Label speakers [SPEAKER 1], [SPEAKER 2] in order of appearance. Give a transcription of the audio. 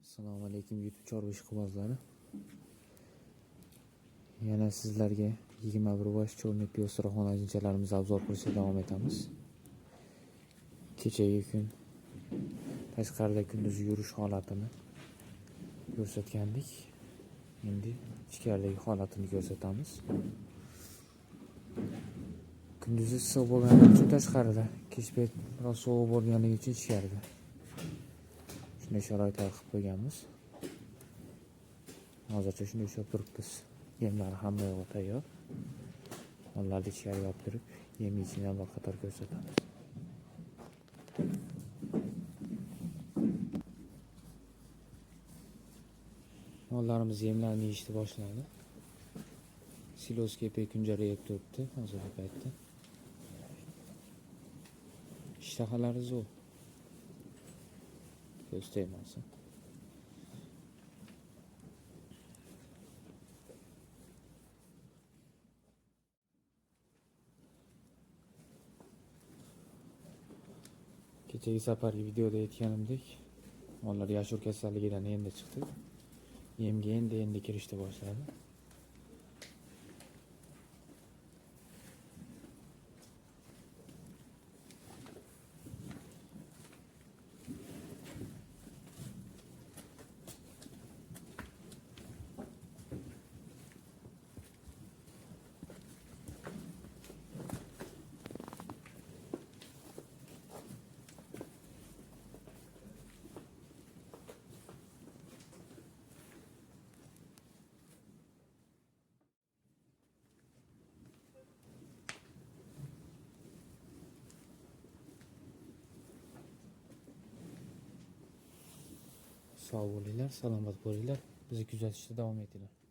[SPEAKER 1] Assalomu alaykum YouTube chorva ishqibozlari. Yana sizlarga 21 bosh cho'rni piyostrixon ajinchalarimizni obzor qilishda davom etamiz. Kechagi kun tashqarida kunduz yurish holatini ko'rsatgandik. Endi ichkaridagi holatini ko'rsatamiz. Kunduzi issiq bo'lgani uchun tashqarida, kechpayt biroz sovuq bo'lganligi uchun ichkarida. Shunday sharoitlar qilib qo'yganmiz. Hozircha shunday ushlab turibmiz. Yemlari hamma yo'g'i tayyor. Mollarni ichkariga olib kirib, yem ichini bir qator ko'rsatamiz. Mollarimiz yemlarni yeyishni boshladi. Silosga epey kunjara yeb turibdi hozirgi paytda. Ishtahalari zo'r. Ko'z tegmasin. Kechagi safargi videoda aytganimdek, mollar yashur kasalligidan endi chiqdi. Yemga endi kirishni boshladi. Sog' bo'linglar, salomat bo'linglar. Bizni kuzatishda davom etinglar.